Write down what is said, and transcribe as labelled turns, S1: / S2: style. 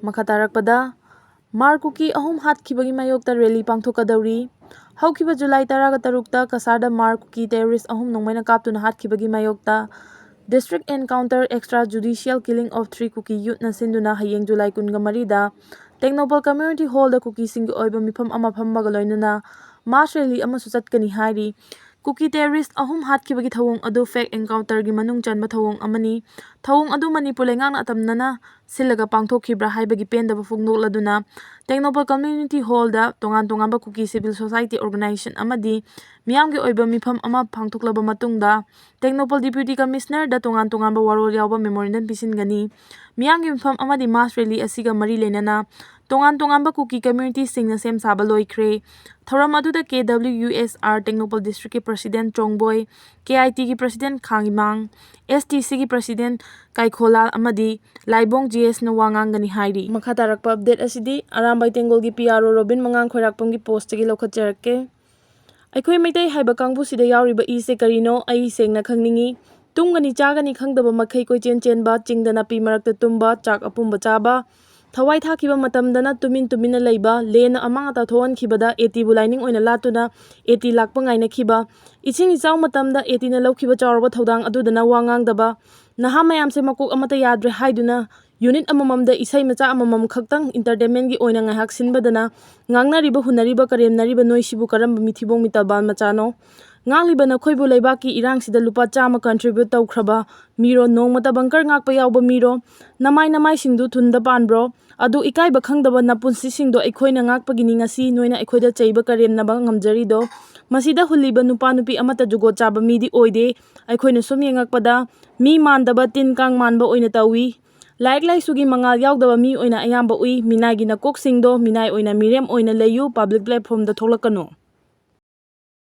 S1: Makatarakpada, Mar Kuki ahum Hatkhibagi Mayokta rally pangthokadauri. Haukiba July 13 Kasarda Mar Kuki terrorist ahum nongmaina kaptuna Hatkhibagi Mayokta District Encounter Extrajudicial Killing of 3 Kuki youth na sinduna hayeng July 13 da Technopol Community Hall da Kuki singi oiba mifam ama phambaga loinana mass rally ama suchatkani hairi. Kuki terrorist ahum Hatkhibagi thawong adu fake encounter gi manung chanba thawong amani. Thawong adu manipuri ngang atamnana silaga pangthokhibra haibagi pendaba fognoladuna Technopol Community Hall da tongan Kuki Civil Society Organization amadi miyamgi oiba mifam ama pangthoklaba matungda Technopol Deputy Commissioner da tongan warol yawba memorandum pisingani miyamgi mifam amadi mass rally asiga mari lenana tongan Kuki community singna sem saba loikre thoram aduda KWUSR Technopol District ki President Chongboy KIT ki President Khangimang STC ki President Kaikholal amadi Laibong GS na wangangani hairi makatarakpa update asidi Arambay Tengol gi PRO Robin mangang khoirakpam gi post gi lokhatjarake Aikoi maitai haiba kangbu sida yauriba ise karino ai sengna khangningi tungani chagani khangdaba makhai koi chen ba chingdana pi marakta tumba chak apumba chaba Thawai thakiba matamdana tumina leiba lena amanga ta thoan khibada 80 bulaining oina latuna 80 lakpa ngaina khiba iching ichaw matamda 80 na lokhiba chawrba thodang adudana wangang daba naha mayam se makok amata yadre haiduna unit amamamda isai macha amamam khaktang entertainment gi oina ngahak sinbadana ngangna riba hunariba karemna riba noisibu karamba mithibong mitabal machano ngangliba na khoibu leibaki irang sida lupa chama contribute tawkhraba miro nongmata bangkar ngakpa yawba miro namai singdu thunda panbro adu ikaiba khangdaba napunsi singdo aikhoina ngakpagini ngasi noina aikhoida cheiba karemnaba ngamjari do masida huliba nupa nupi amata jugo chaba midi oide aikhoina sum yengakpada mi mandaba tin kang manba oina tawi like sugi mangal yawdaba mi oina ayamba ui minai gi nakok singdo minai oina mirem oina leyu public platform da tholakano